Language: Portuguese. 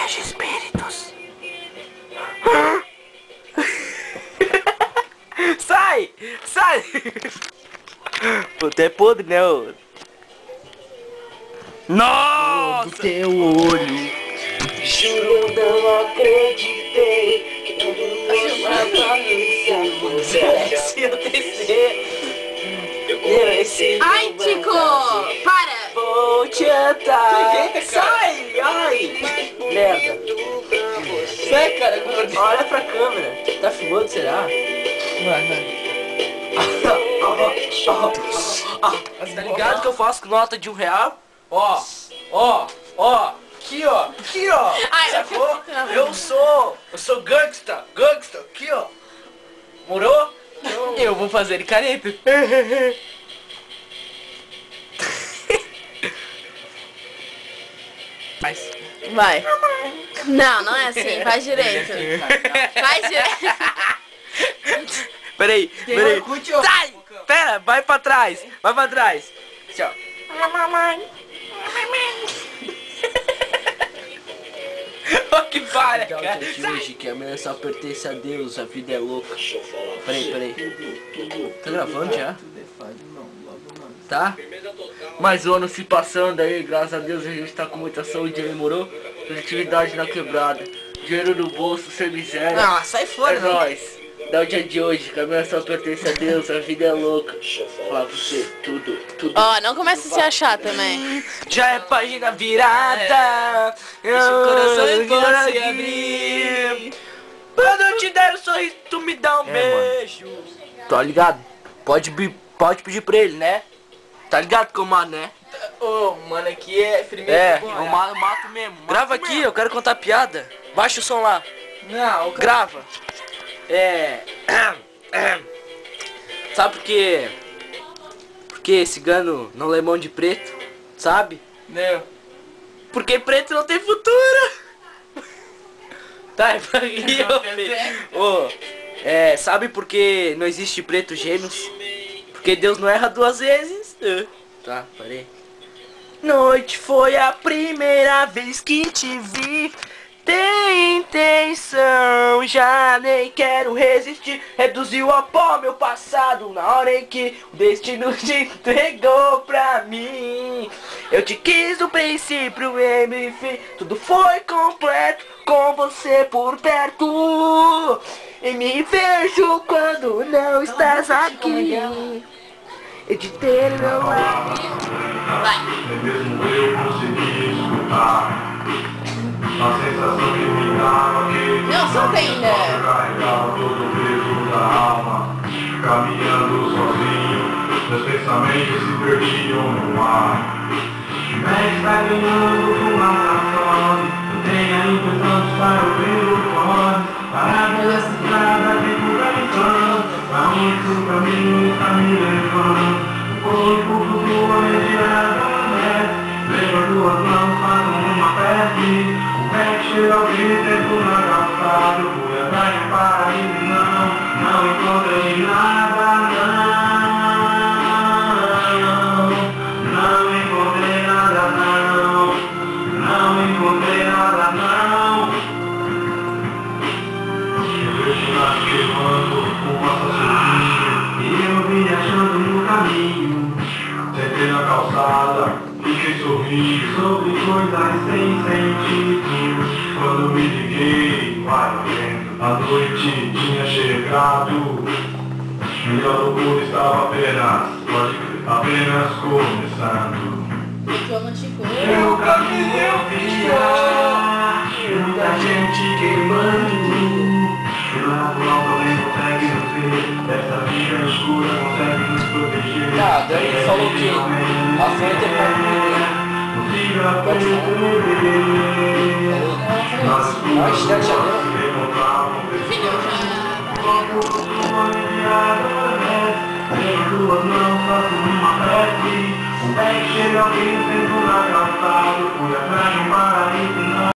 vejo espíritos. Sai! Sai! Puta, é podre, né? Nossa! Do teu olho. Juro, não acreditei que tudo se eu descer. Ai, Tico! Para! Vou te atar. Sai! Ai! Merda. Sai, cara. Olha pra câmera. Tá filmando, será? Vai. Tá ligado que eu faço com nota de R$1? Ó. Aqui, ó. Ai, Sacou? Eu sou gangsta. Aqui, ó. Morou? Eu vou fazer ele careta. Vai. Não, não é assim. Faz direito. Faz direito. Peraí. Sai! Pera, vai pra trás. Tchau. Olha que para, cara. De hoje que amanhã só pertence a Deus, a vida é louca. Peraí. Tá gravando já? Tá? Mais um ano se passando aí, graças a Deus a gente tá com muita saúde aí, morou? Positividade na quebrada. Dinheiro no bolso, sem miséria. Ah, sai fora, É nóis. Dá o dia de hoje, que amanhã só pertence a Deus, a vida é louca. Falar pra você, tudo. Ó, não começa a se achar também. Já é página virada. Deixa o coração em você abrir. Quando eu te der um sorriso, tu me dá um beijo. Tá ligado? Pode pedir pra ele, né? Tá ligado que eu mato, né? Ô, mano, aqui é firmeza. É, eu mato mesmo. Grava aqui, eu quero contar piada. Baixa o som lá. Não, Grava. Sabe por quê? Porque cigano não lê mão de preto, sabe? Não. Porque preto não tem futuro. Tá, é pra rir, ô filho. Ô, sabe por que não existe preto gêmeos? Porque Deus não erra duas vezes. Tá, parei. Noite foi a primeira vez que te vi. Tem intenção, já nem quero resistir. Reduziu a pó meu passado na hora em que o destino te entregou pra mim. Eu te quis do princípio e no fim, tudo foi completo com você por perto. E me vejo quando não estás aqui. E de ter meu lado. Vai. Mesmo eu consegui escutar a sensação que me dava que Não, solta ainda. carregava todo o peso da alma. Caminhando sozinho, meus pensamentos se perdiam no mar. Mas está ganhando fumaça, eu tenho a impressão de estar ouvindo voz. Parada nessa estrada que tu vai pensando, pra onde o caminho está me levando. O corpo flutua mediadamente, leva duas mãos, fazem uma prece. O pé chega ao tempo na calçada, eu fui atrás de um paraíso, não encontrei nada, não encontrei nada, não encontrei nada, não. Eu vejo nada queimando, fumaça subindo, e eu vim achando no caminho. Sentei na calçada, fiquei sorrindo sobre coisas sem sentido. Quando me liguei, vai vendo, a noite tinha chegado. Minha loucura estava apenas começando. Meu caminho eu via, muita gente queimando. Pela prova alguém consegue nos ver, essa vida escura consegue nos proteger. Tá, daí ele falou que a frente é pra mim. Pode Acho que já deu. Duas mãos, faço uma prece. O pé chega ao tempo na calçada, fui atrás de